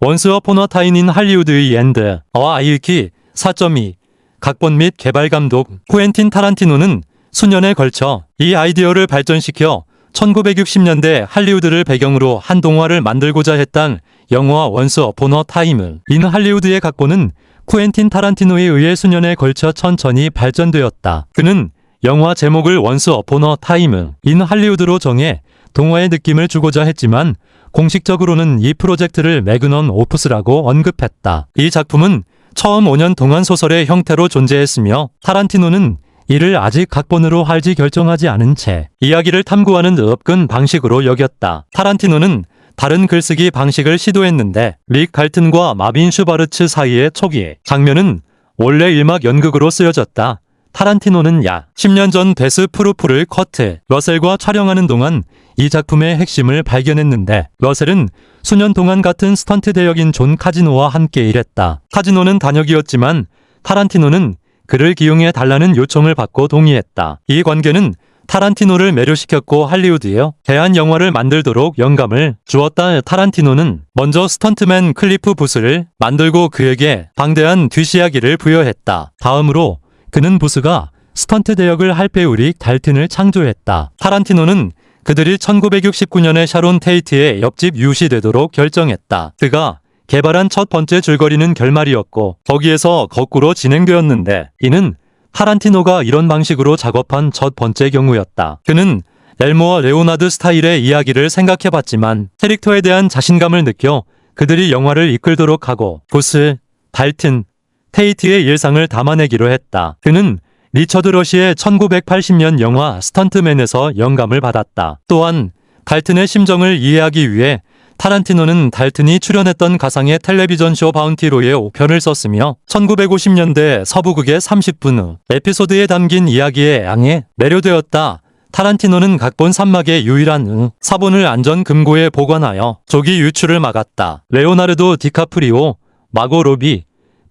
원스 어폰 어 타임 인 할리우드의 엔드 와 아이키 4.2 각본 및 개발 감독 쿠엔틴 타란티노는 수년에 걸쳐 이 아이디어를 발전시켜 1960년대 할리우드를 배경으로 한 동화를 만들고자 했던 영화 원스 어폰 어 타임 인 할리우드의 각본은 쿠엔틴 타란티노에 의해 수년에 걸쳐 천천히 발전되었다. 그는 영화 제목을 원스 어폰 어 타임 인 할리우드로 정해 동화의 느낌을 주고자 했지만 공식적으로는 이 프로젝트를 매그넘 오프스라고 언급했다. 이 작품은 처음 5년 동안 소설의 형태로 존재했으며 타란티노는 이를 아직 각본으로 할지 결정하지 않은 채 이야기를 탐구하는 접근 방식으로 여겼다. 타란티노는 다른 글쓰기 방식을 시도했는데 릭 갈튼과 마빈 슈바르츠 사이의 초기 장면은 원래 1막 연극으로 쓰여졌다. 타란티노는 약 10년 전 데스 프루프를 커트 러셀과 촬영하는 동안 이 작품의 핵심을 발견했는데 러셀은 수년 동안 같은 스턴트 대역인 존 카지노와 함께 일했다. 카지노는 단역이었지만 타란티노는 그를 기용해 달라는 요청을 받고 동의했다. 이 관계는 타란티노를 매료시켰고 할리우드에 대한 영화를 만들도록 영감을 주었다. 타란티노는 먼저 스턴트맨 클리프 부스를 만들고 그에게 방대한 뒷이야기를 부여했다. 다음으로 그는 부스가 스턴트 대역을 할 배우 릭 달튼을 창조했다. 타란티노는 그들이 1969년에 샤론 테이트의 옆집 유시되도록 결정했다. 그가 개발한 첫 번째 줄거리는 결말이었고 거기에서 거꾸로 진행되었는데 이는 타란티노가 이런 방식으로 작업한 첫 번째 경우였다. 그는 엘모와 레오나드 스타일의 이야기를 생각해봤지만 캐릭터에 대한 자신감을 느껴 그들이 영화를 이끌도록 하고 부스, 달튼, 테이트의 일상을 담아내기로 했다. 그는 리처드 러시의 1980년 영화 스턴트맨에서 영감을 받았다. 또한 달튼의 심정을 이해하기 위해 타란티노는 달튼이 출연했던 가상의 텔레비전 쇼 바운티로의 5편을 썼으며 1950년대 서부극의 30분 후 에피소드에 담긴 이야기의 양에 매료되었다. 타란티노는 각본 3막의 유일한 사본을 안전 금고에 보관하여 조기 유출을 막았다. 레오나르도 디카프리오, 마고 로비,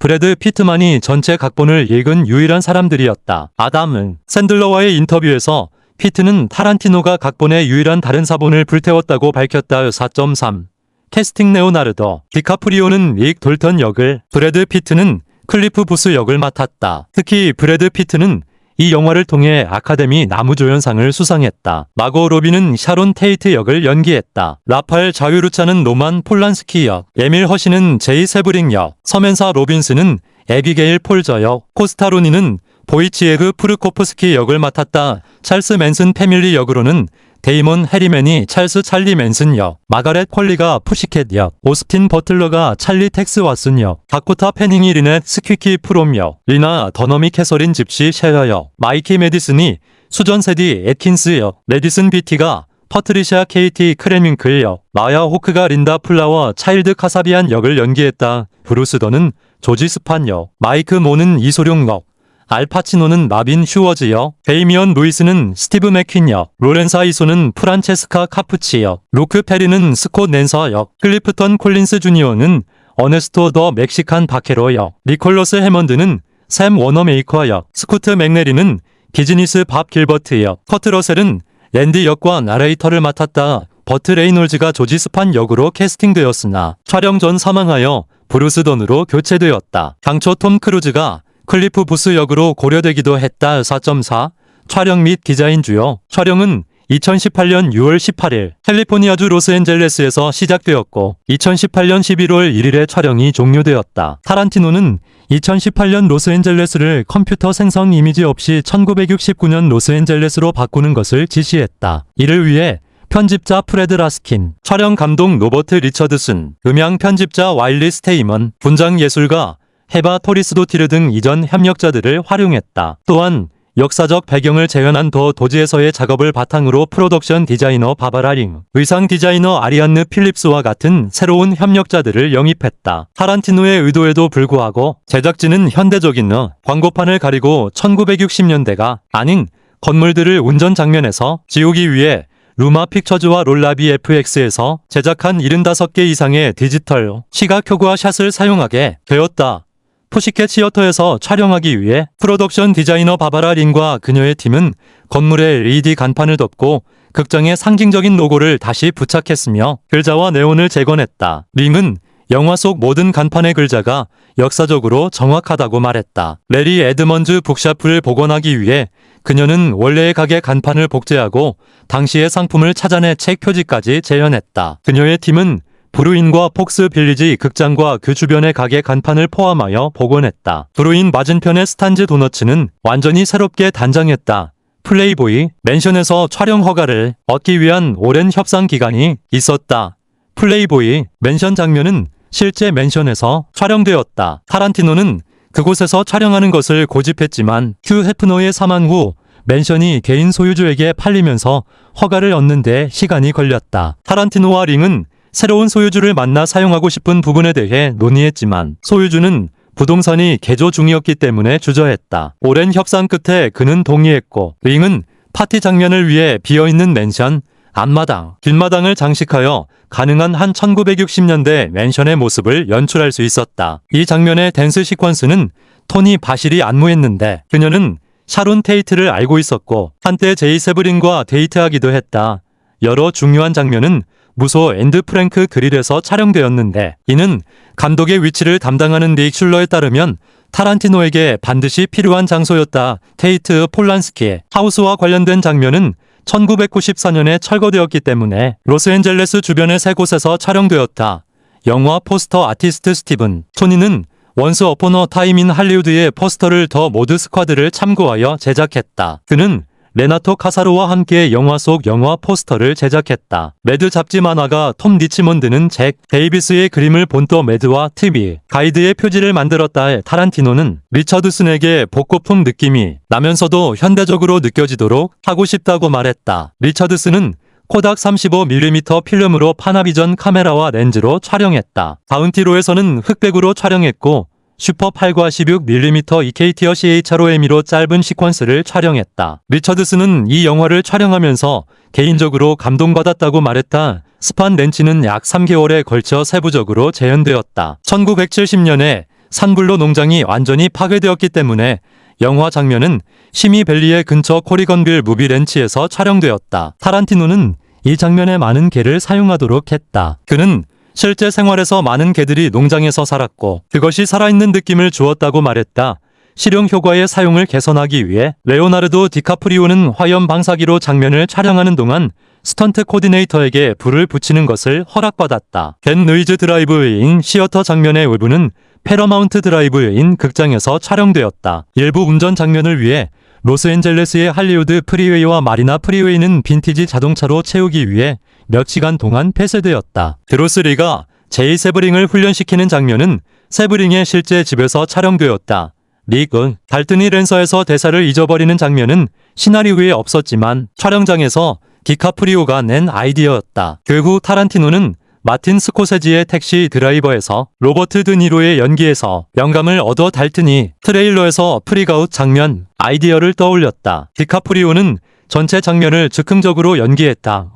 브래드 피트만이 전체 각본을 읽은 유일한 사람들이었다. 아담 샌들러와의 인터뷰에서 피트는 타란티노가 각본의 유일한 다른 사본을 불태웠다고 밝혔다. 4.3 캐스팅 레오나르도 디카프리오는 릭 돌턴 역을, 브래드 피트는 클리프 부스 역을 맡았다. 특히 브래드 피트는 이 영화를 통해 아카데미 나무조연상을 수상했다. 마고 로비는 샤론 테이트 역을 연기했다. 라팔 자유르차는 로만 폴란스키 역, 에밀 허시는 제이 세브링 역, 서멘사 로빈스는 에비게일 폴저 역, 코스타로니는 보이치에그 프르코프스키 역을 맡았다. 찰스 맨슨 패밀리 역으로는 데이몬 해리맨이 찰스 찰리 맨슨 역, 마가렛 퀄리가 푸시캣 역, 오스틴 버틀러가 찰리 텍스 왓슨 역, 다코타 패닝이 리넷 스퀴키 프롬 역, 리나 더너미 캐서린 집시 셰러 역, 마이키 메디슨이 수전 세디 애킨스 역, 레디슨 비티가 퍼트리샤 케이티 크레밍클 역, 마야 호크가 린다 플라워 차일드 카사비안 역을 연기했다. 브루스 더는 조지 스판 역, 마이크 모는 이소룡 역, 알파치노는 마빈 슈워즈 역, 데이미언 루이스는 스티브 맥퀸 역, 로렌사 이소는 프란체스카 카푸치 역, 루크 페리는 스콧 낸서 역, 클리프턴 콜린스 주니어는 어네스토 더 멕시칸 바케로 역, 니콜러스 해먼드는 샘 워너메이커 역, 스쿠트 맥네리는 비즈니스 밥 길버트 역, 커트 러셀은 랜디 역과 나레이터를 맡았다. 버트 레이놀즈가 조지 스판 역으로 캐스팅되었으나 촬영 전 사망하여 브루스 던으로 교체되었다. 당초 톰 크루즈가 클리프 부스 역으로 고려되기도 했다. 4.4 촬영 및 디자인 주요 촬영은 2018년 6월 18일 캘리포니아주 로스앤젤레스에서 시작되었고 2018년 11월 1일에 촬영이 종료되었다. 타란티노는 2018년 로스앤젤레스를 컴퓨터 생성 이미지 없이 1969년 로스앤젤레스로 바꾸는 것을 지시했다. 이를 위해 편집자 프레드 라스킨, 촬영 감독 로버트 리처드슨, 음향 편집자 와일리 스테이먼, 분장 예술가 헤바 토리스도티르 등 이전 협력자들을 활용했다. 또한 역사적 배경을 재현한 더 도지에서의 작업을 바탕으로 프로덕션 디자이너 바바라 링, 의상 디자이너 아리안느 필립스와 같은 새로운 협력자들을 영입했다. 타란티노의 의도에도 불구하고 제작진은 현대적인 광고판을 가리고 1960년대가 아닌 건물들을 운전 장면에서 지우기 위해 루마 픽처즈와 롤라비 FX에서 제작한 75개 이상의 디지털 시각 효과 샷을 사용하게 되었다. 푸시캣 시어터에서 촬영하기 위해 프로덕션 디자이너 바바라 린과 그녀의 팀은 건물에 LED 간판을 덮고 극장의 상징적인 로고를 다시 부착했으며 글자와 네온을 재건했다. 링은 영화 속 모든 간판의 글자가 역사적으로 정확하다고 말했다. 레리 에드먼즈 북샤프를 복원하기 위해 그녀는 원래의 가게 간판을 복제하고 당시의 상품을 찾아내 책 표지까지 재현했다. 그녀의 팀은 브루인과 폭스 빌리지 극장과 그 주변의 가게 간판을 포함하여 복원했다. 브루인 맞은편의 스탄즈 도너츠는 완전히 새롭게 단장했다. 플레이보이 맨션에서 촬영 허가를 얻기 위한 오랜 협상 기간이 있었다. 플레이보이 맨션 장면은 실제 맨션에서 촬영되었다. 타란티노는 그곳에서 촬영하는 것을 고집했지만 휴 헤프너의 사망 후 맨션이 개인 소유주에게 팔리면서 허가를 얻는 데 시간이 걸렸다. 타란티노와 링은 새로운 소유주를 만나 사용하고 싶은 부분에 대해 논의했지만 소유주는 부동산이 개조 중이었기 때문에 주저했다. 오랜 협상 끝에 그는 동의했고 링은 파티 장면을 위해 비어있는 맨션, 앞마당, 뒷마당을 장식하여 가능한 한 1960년대 맨션의 모습을 연출할 수 있었다. 이 장면의 댄스 시퀀스는 토니 바실이 안무했는데 그녀는 샤론 테이트를 알고 있었고 한때 제이 세브린과 데이트하기도 했다. 여러 중요한 장면은 무소 앤드 프랭크 그릴에서 촬영되었는데 이는 감독의 위치를 담당하는 닉 슐러에 따르면 타란티노에게 반드시 필요한 장소였다. 테이트 폴란스키의 하우스와 관련된 장면은 1994년에 철거되었기 때문에 로스앤젤레스 주변의 세 곳에서 촬영되었다. 영화 포스터 아티스트 스티븐 토니는 원스 어폰 어 타임 인 할리우드의 포스터를 더 모드 스쿼드를 참고하여 제작했다. 그는 레나토 카사로와 함께 영화 속 영화 포스터를 제작했다. 매드 잡지 만화가 톰 리치몬드는 잭 데이비스의 그림을 본떠 매드와 TV 가이드의 표지를 만들었다. 타란티노는 리처드슨에게 복고풍 느낌이 나면서도 현대적으로 느껴지도록 하고 싶다고 말했다. 리처드슨은 코닥 35mm 필름으로 파나비전 카메라와 렌즈로 촬영했다. 바운티로에서는 흑백으로 촬영했고 슈퍼 8과 16mm EK티어 CHROM으로 짧은 시퀀스를 촬영했다. 리처드슨은 이 영화를 촬영하면서 개인적으로 감동받았다고 말했다. 스판 렌치는 약 3개월에 걸쳐 세부적으로 재현되었다. 1970년에 산블로 농장이 완전히 파괴되었기 때문에 영화 장면은 시미밸리의 근처 코리건빌 무비 렌치에서 촬영되었다. 타란티노는 이 장면에 많은 개를 사용하도록 했다. 그는 실제 생활에서 많은 개들이 농장에서 살았고 그것이 살아있는 느낌을 주었다고 말했다. 실용 효과의 사용을 개선하기 위해 레오나르도 디카프리오는 화염 방사기로 장면을 촬영하는 동안 스턴트 코디네이터에게 불을 붙이는 것을 허락받았다. 겐 루이즈 드라이브인 시어터 장면의 일부는 패러마운트 드라이브인 극장에서 촬영되었다. 일부 운전 장면을 위해 로스앤젤레스의 할리우드 프리웨이와 마리나 프리웨이는 빈티지 자동차로 채우기 위해 몇 시간 동안 폐쇄되었다. 드로스 리가 제이 세브링을 훈련시키는 장면은 세브링의 실제 집에서 촬영되었다. 릭은 달튼이 랜서에서 대사를 잊어버리는 장면은 시나리오에 없었지만 촬영장에서 디카프리오가 낸 아이디어였다. 그 후 타란티노는 마틴 스코세지의 택시 드라이버에서 로버트 드니로의 연기에서 영감을 얻어 달튼이 트레일러에서 프리가웃 장면 아이디어를 떠올렸다. 디카프리오는 전체 장면을 즉흥적으로 연기했다.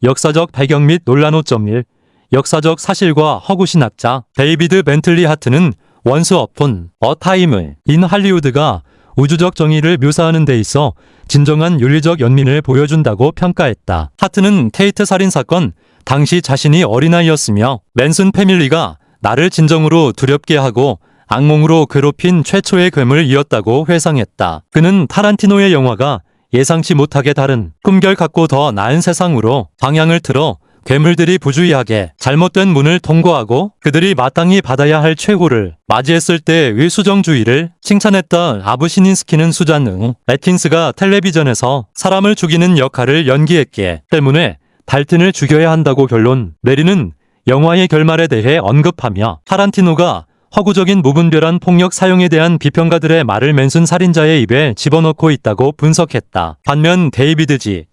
역사적 배경 및 논란 5.1 역사적 사실과 허구신학자 데이비드 벤틀리 하트는 원스 어폰 어 타임을 인 할리우드가 우주적 정의를 묘사하는 데 있어 진정한 윤리적 연민을 보여준다고 평가했다. 하트는 테이트 살인사건 당시 자신이 어린아이였으며 맨슨 패밀리가 나를 진정으로 두렵게 하고 악몽으로 괴롭힌 최초의 괴물이었다고 회상했다. 그는 타란티노의 영화가 예상치 못하게 다른 품결 같고 더 나은 세상으로 방향을 틀어 괴물들이 부주의하게 잘못된 문을 통과하고 그들이 마땅히 받아야 할 최고를 맞이했을 때의 수정주의를 칭찬했던 아브시닌스키는 수잔 애킨스가 텔레비전에서 사람을 죽이는 역할을 연기했기 때문에 달튼을 죽여야 한다고 결론 내리는 영화의 결말에 대해 언급하며 타란티노가 허구적인 무분별한 폭력 사용에 대한 비평가들의 말을 맨슨 살인자의 입에 집어넣고 있다고 분석했다. 반면 데이비드 G.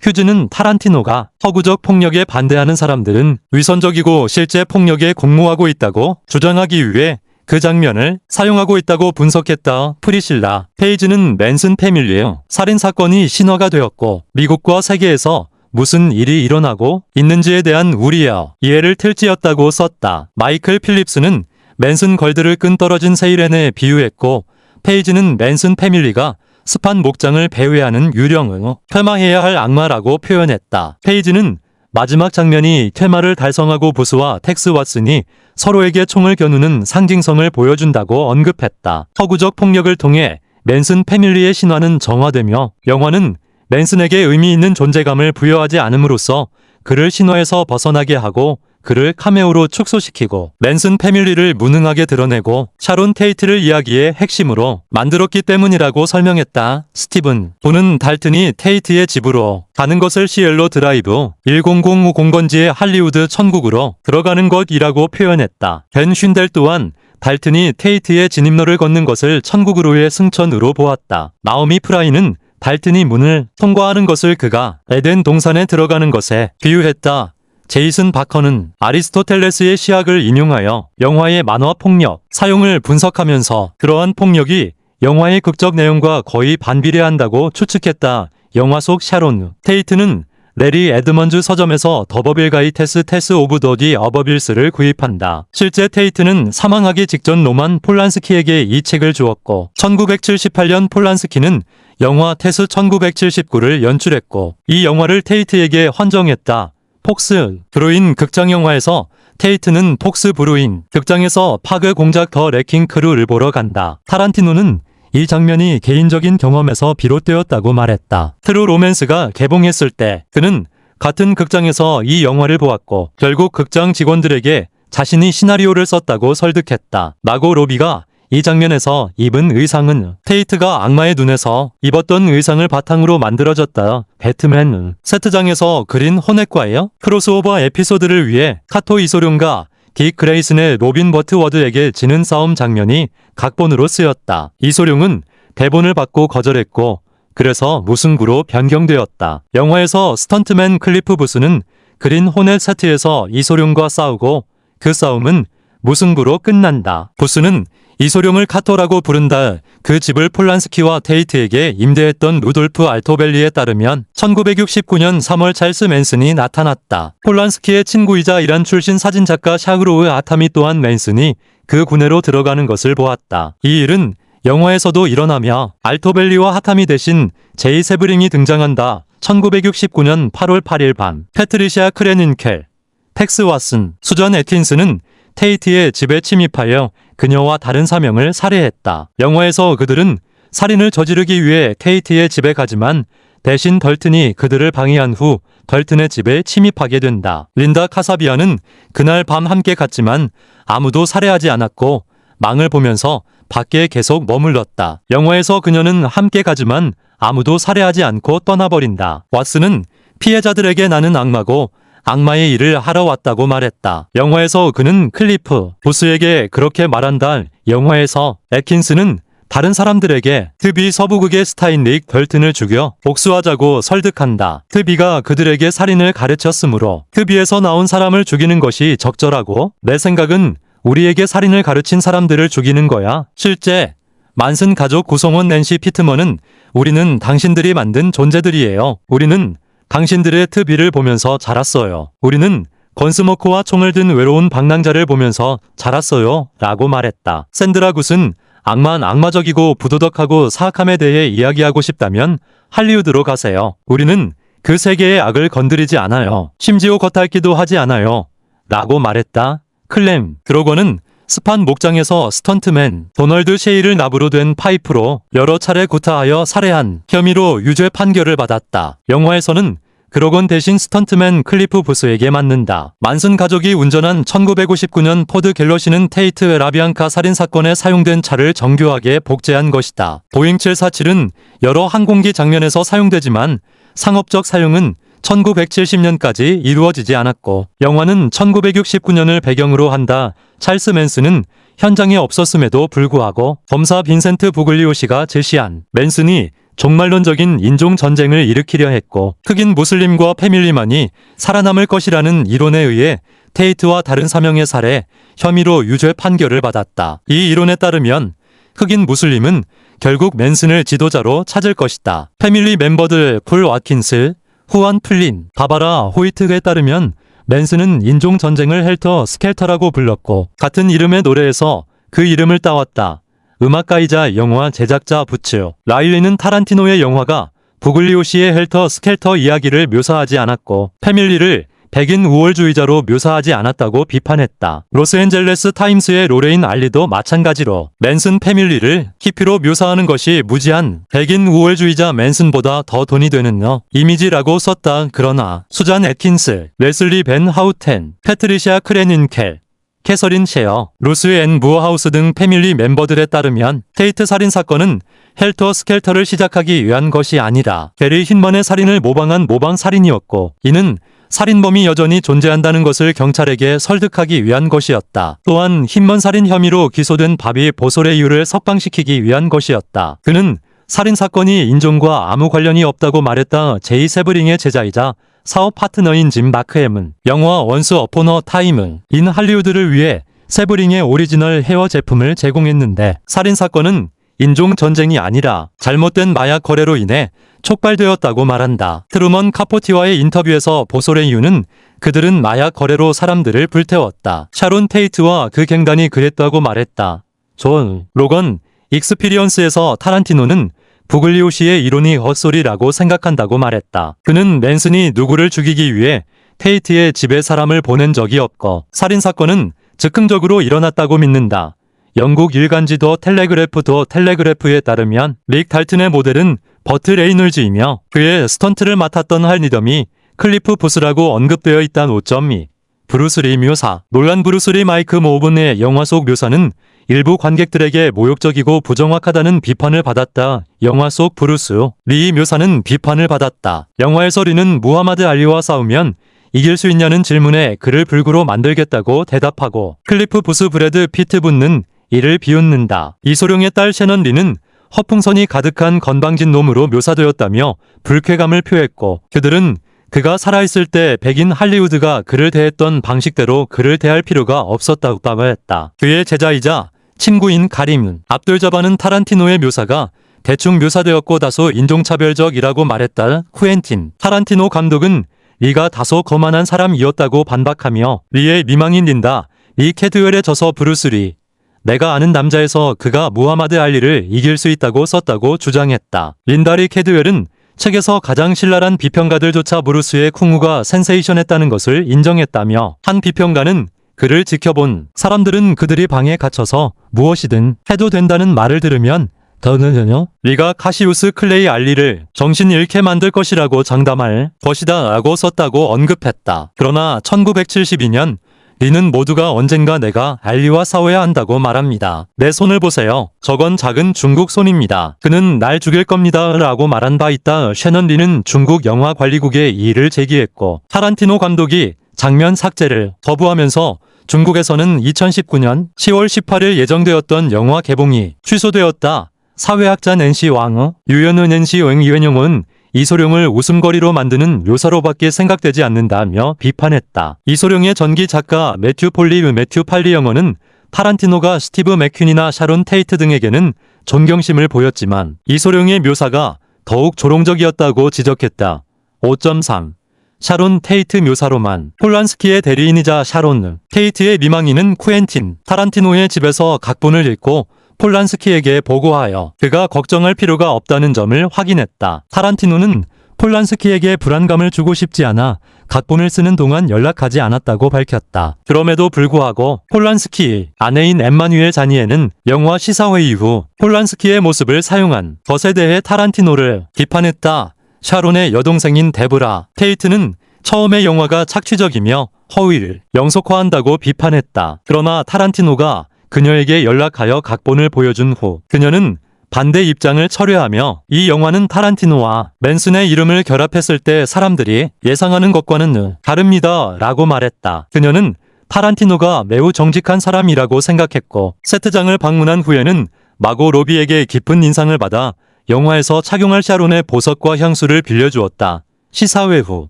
휴즈는 타란티노가 허구적 폭력에 반대하는 사람들은 위선적이고 실제 폭력에 공모하고 있다고 주장하기 위해 그 장면을 사용하고 있다고 분석했다. 프리실라 페이지는 맨슨 패밀리의 살인사건이 신화가 되었고 미국과 세계에서 무슨 일이 일어나고 있는지에 대한 우리의 이해를 틀지었다고 썼다. 마이클 필립스는 맨슨 걸들을 끈 떨어진 세일렌에 비유했고 페이지는 맨슨 패밀리가 습한 목장을 배회하는 유령을 퇴마해야 할 악마라고 표현했다. 페이지는 마지막 장면이 테마를 달성하고 보스와 텍스 왓슨이 서로에게 총을 겨누는 상징성을 보여준다고 언급했다. 서구적 폭력을 통해 맨슨 패밀리의 신화는 정화되며 영화는 맨슨에게 의미 있는 존재감을 부여하지 않음으로써 그를 신화에서 벗어나게 하고 그를 카메오로 축소시키고 맨슨 패밀리를 무능하게 드러내고 샤론 테이트를 이야기의 핵심으로 만들었기 때문이라고 설명했다. 스티븐 보는 달튼이 테이트의 집으로 가는 것을 시엘로 드라이브 10050건지의 할리우드 천국으로 들어가는 것이라고 표현했다. 벤 쉰델 또한 달튼이 테이트의 진입로를 걷는 것을 천국으로의 승천으로 보았다. 나오미 프라이는 달튼이 문을 통과하는 것을 그가 에덴 동산에 들어가는 것에 비유했다. 제이슨 바커는 아리스토텔레스의 시학을 인용하여 영화의 만화 폭력 사용을 분석하면서 그러한 폭력이 영화의 극적 내용과 거의 반비례한다고 추측했다. 영화 속 샤론 테이트는 레리 에드먼즈 서점에서 더버빌가이테스 테스 오브 더디 어버빌스를 구입한다. 실제 테이트는 사망하기 직전 로만 폴란스키에게 이 책을 주었고 1978년 폴란스키는 영화 테스 1979를 연출했고 이 영화를 테이트에게 헌정했다. 폭스 브루인 극장영화에서 테이트는 폭스 브루인 극장에서 파그 공작 더 레킹 크루를 보러 간다. 타란티노는 이 장면이 개인적인 경험에서 비롯되었다고 말했다. 트루 로맨스가 개봉했을 때 그는 같은 극장에서 이 영화를 보았고 결국 극장 직원들에게 자신이 시나리오를 썼다고 설득했다. 마고 로비가 이 장면에서 입은 의상은 테이트가 악마의 눈에서 입었던 의상을 바탕으로 만들어졌다. 배트맨 세트장에서 그린 호넷과의 크로스오버 에피소드를 위해 카토 이소룡과 딕 그레이슨의 로빈 버트워드에게 지는 싸움 장면이 각본으로 쓰였다. 이소룡은 대본을 받고 거절했고 그래서 무승부로 변경되었다. 영화에서 스턴트맨 클리프 부스는 그린 호넷 세트에서 이소룡과 싸우고 그 싸움은 무승부로 끝난다. 부스는 이소룡을 카토라고 부른다. 그 집을 폴란스키와 테이트에게 임대했던 루돌프 알토벨리에 따르면 1969년 3월 찰스 맨슨이 나타났다. 폴란스키의 친구이자 이란 출신 사진작가 샤그로우 아타미 또한 맨슨이 그 군에로 들어가는 것을 보았다. 이 일은 영화에서도 일어나며 알토벨리와 하타미 대신 제이 세브링이 등장한다. 1969년 8월 8일 밤 패트리시아 크레닌켈, 텍스 왓슨, 수전 애킨스는 테이트의 집에 침입하여 그녀와 다른 사명을 살해했다. 영화에서 그들은 살인을 저지르기 위해 테이트의 집에 가지만 대신 덜튼이 그들을 방해한 후 덜튼의 집에 침입하게 된다. 린다 카사비아는 그날 밤 함께 갔지만 아무도 살해하지 않았고 망을 보면서 밖에 계속 머물렀다. 영화에서 그녀는 함께 가지만 아무도 살해하지 않고 떠나버린다. 왓슨은 피해자들에게 나는 악마고 악마의 일을 하러 왔다고 말했다. 영화에서 그는 클리프 보스에게 그렇게 말한다. 영화에서 애킨스는 다른 사람들에게 트비 서부극의 스타인릭 덜튼을 죽여 복수하자고 설득한다. 트비가 그들에게 살인을 가르쳤으므로 트비에서 나온 사람을 죽이는 것이 적절하고 내 생각은 우리에게 살인을 가르친 사람들을 죽이는 거야. 실제 만슨 가족 구성원 낸시 피트먼은 우리는 당신들이 만든 존재들이에요. 우리는 당신들의 트비를 보면서 자랐어요. 우리는 건스모크와 총을 든 외로운 방랑자를 보면서 자랐어요. 라고 말했다. 샌드라 굿은 악마적이고 부도덕하고 사악함에 대해 이야기하고 싶다면 할리우드로 가세요. 우리는 그 세계의 악을 건드리지 않아요. 심지어 겉핥기도 하지 않아요. 라고 말했다. 클램 드로거는 스판 목장에서 스턴트맨 도널드 셰이를 나부로 된 파이프로 여러 차례 구타하여 살해한 혐의로 유죄 판결을 받았다. 영화에서는 그로건 대신 스턴트맨 클리프 부스에게 맞는다. 만슨 가족이 운전한 1959년 포드 갤러시는 테이트 라비앙카 살인사건에 사용된 차를 정교하게 복제한 것이다. 보잉 747은 여러 항공기 장면에서 사용되지만 상업적 사용은 1970년까지 이루어지지 않았고 영화는 1969년을 배경으로 한다. 찰스 맨슨은 현장에 없었음에도 불구하고 검사 빈센트 부글리오시가 제시한 맨슨이 종말론적인 인종전쟁을 일으키려 했고 흑인 무슬림과 패밀리만이 살아남을 것이라는 이론에 의해 테이트와 다른 사명의 살해 혐의로 유죄 판결을 받았다. 이 이론에 따르면 흑인 무슬림은 결국 맨슨을 지도자로 찾을 것이다. 패밀리 멤버들 폴 와킨스, 후안 플린, 바바라 호이트에 따르면 맨슨은 인종전쟁을 헬터 스켈터라고 불렀고 같은 이름의 노래에서 그 이름을 따왔다. 음악가이자 영화 제작자 부츠 라일리는 타란티노의 영화가 부글리오시의 헬터 스켈터 이야기를 묘사하지 않았고 패밀리를 백인 우월주의자로 묘사하지 않았다고 비판했다. 로스앤젤레스 타임스의 로레인 알리도 마찬가지로 맨슨 패밀리를 히피로 묘사하는 것이 무지한 백인 우월주의자 맨슨보다 더 돈이 되는 이미지라고 썼다. 그러나 수잔 애킨스, 레슬리 벤 하우텐, 패트리시아 크레닌켈, 캐서린 셰어, 루스 앤 무어하우스 등 패밀리 멤버들에 따르면 테이트 살인 사건은 헬터 스켈터를 시작하기 위한 것이 아니라 게리 힌먼의 살인을 모방한 모방 살인이었고, 이는 살인범이 여전히 존재한다는 것을 경찰에게 설득하기 위한 것이었다. 또한 힌먼 살인 혐의로 기소된 바비 보솔의 이유를 석방시키기 위한 것이었다. 그는 살인 사건이 인종과 아무 관련이 없다고 말했다. 제이 세브링의 제자이자 사업 파트너인 짐 마크햄은 영화 원스 어폰 어 타임은 인 할리우드를 위해 세브링의 오리지널 헤어 제품을 제공했는데, 살인 사건은 인종 전쟁이 아니라 잘못된 마약 거래로 인해 촉발되었다고 말한다. 트루먼 카포티와의 인터뷰에서 보솔의 이유는 그들은 마약 거래로 사람들을 불태웠다. 샤론 테이트와 그 갱단이 그랬다고 말했다. 존 로건 익스피리언스에서 타란티노는 부글리오시의 이론이 헛소리라고 생각한다고 말했다. 그는 맨슨이 누구를 죽이기 위해 테이트의 집에 사람을 보낸 적이 없고 살인사건은 즉흥적으로 일어났다고 믿는다. 영국 일간지 더 텔레그래프에 따르면 릭 달튼의 모델은 버트 레이놀즈이며 그의 스턴트를 맡았던 할 리덤이 클리프 부스라고 언급되어 있다는 5.2. 브루스리 묘사. 논란 브루스리 마이크 모븐의 영화 속 묘사는 일부 관객들에게 모욕적이고 부정확하다는 비판을 받았다. 영화 속 브루스 리 묘사는 비판을 받았다. 영화에서 리는 무하마드 알리와 싸우면 이길 수 있냐는 질문에 그를 불구로 만들겠다고 대답하고, 클리프 부스 브래드 피트 분는 이를 비웃는다. 이소룡의 딸 셰넌 리는 허풍선이 가득한 건방진 놈으로 묘사되었다며 불쾌감을 표했고, 그들은 그가 살아있을 때 백인 할리우드가 그를 대했던 방식대로 그를 대할 필요가 없었다고 했다. 그의 제자이자 친구인 가림 압돌자바는 타란티노의 묘사가 대충 묘사되었고 다소 인종차별적이라고 말했다. 쿠엔틴 타란티노 감독은 리가 다소 거만한 사람이었다고 반박하며, 리의 미망인 린다 리 캐드웰에 져서 브루스 리, 내가 아는 남자에서 그가 무하마드 알리를 이길 수 있다고 썼다고 주장했다. 린다 리 캐드웰은 책에서 가장 신랄한 비평가들조차 브루스의 쿵우가 센세이션했다는 것을 인정했다며, 한 비평가는 그를 지켜본 사람들은 그들이 방에 갇혀서 무엇이든 해도 된다는 말을 들으면 더는요 리가 카시우스 클레이 알리를 정신 잃게 만들 것이라고 장담할 것이다 라고 썼다고 언급했다. 그러나 1972년 리는 모두가 언젠가 내가 알리와 싸워야 한다고 말합니다. 내 손을 보세요. 저건 작은 중국 손입니다. 그는 날 죽일 겁니다 라고 말한 바 있다. 셰넌 리는 중국 영화관리국에 이의를 제기했고, 타란티노 감독이 장면 삭제를 거부하면서 중국에서는 2019년 10월 18일 예정되었던 영화 개봉이 취소되었다. 사회학자 낸시 왕, 유연은 낸시 웽이웬용은 이소룡을 웃음거리로 만드는 묘사로밖에 생각되지 않는다며 비판했다. 이소룡의 전기 작가 매튜 팔리 영어는 타란티노가 스티브 맥퀸이나 샤론 테이트 등에게는 존경심을 보였지만 이소룡의 묘사가 더욱 조롱적이었다고 지적했다. 5.3. 샤론 테이트 묘사로만. 폴란스키의 대리인이자 샤론 테이트의 미망인은 쿠엔틴 타란티노의 집에서 각본을 읽고 폴란스키에게 보고하여 그가 걱정할 필요가 없다는 점을 확인했다. 타란티노는 폴란스키에게 불안감을 주고 싶지 않아 각본을 쓰는 동안 연락하지 않았다고 밝혔다. 그럼에도 불구하고 폴란스키 아내인 엠마뉴엘 자니에는 영화 시사회 이후 폴란스키의 모습을 사용한 것에 대해 타란티노를 비판했다. 샤론의 여동생인 데브라 테이트는 처음에 영화가 착취적이며 허위를 영속화한다고 비판했다. 그러나 타란티노가 그녀에게 연락하여 각본을 보여준 후 그녀는 반대 입장을 철회하며, 이 영화는 타란티노와 맨슨의 이름을 결합했을 때 사람들이 예상하는 것과는 다릅니다 라고 말했다. 그녀는 타란티노가 매우 정직한 사람이라고 생각했고, 세트장을 방문한 후에는 마고 로비에게 깊은 인상을 받아 영화에서 착용할 샤론의 보석과 향수를 빌려주었다. 시사회 후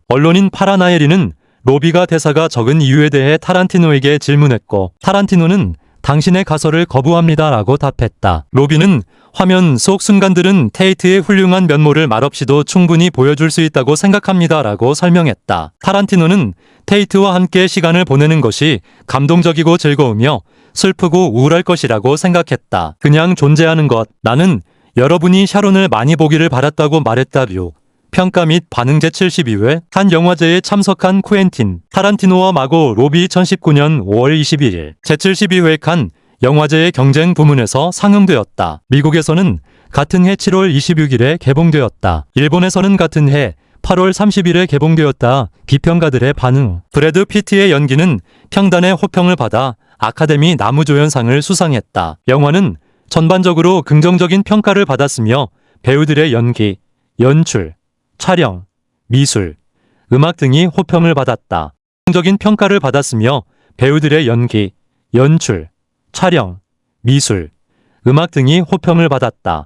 언론인 파라나에리는 로비가 대사가 적은 이유에 대해 타란티노에게 질문했고, 타란티노는 당신의 가설을 거부합니다 라고 답했다. 로비는 화면 속 순간들은 테이트의 훌륭한 면모를 말없이도 충분히 보여줄 수 있다고 생각합니다 라고 설명했다. 타란티노는 테이트와 함께 시간을 보내는 것이 감동적이고 즐거우며 슬프고 우울할 것이라고 생각했다. 그냥 존재하는 것. 나는 여러분이 샤론을 많이 보기를 바랐다고 말했다. 평가 및 반응 제72회 한 영화제에 참석한 쿠엔틴 타란티노와 마고 로비 2019년 5월 21일 제72회 칸 영화제의 경쟁 부문에서 상영되었다. 미국에서는 같은 해 7월 26일에 개봉되었다. 일본에서는 같은 해 8월 30일에 개봉되었다. 비평가들의 반응. 브래드 피트의 연기는 평단의 호평을 받아 아카데미 나무조연상을 수상했다. 영화는 전반적으로 긍정적인 평가를 받았으며 배우들의 연기, 연출, 촬영, 미술, 음악 등이 호평을 받았다. 긍정적인 평가를 받았으며 배우들의 연기, 연출, 촬영, 미술, 음악 등이 호평을 받았다.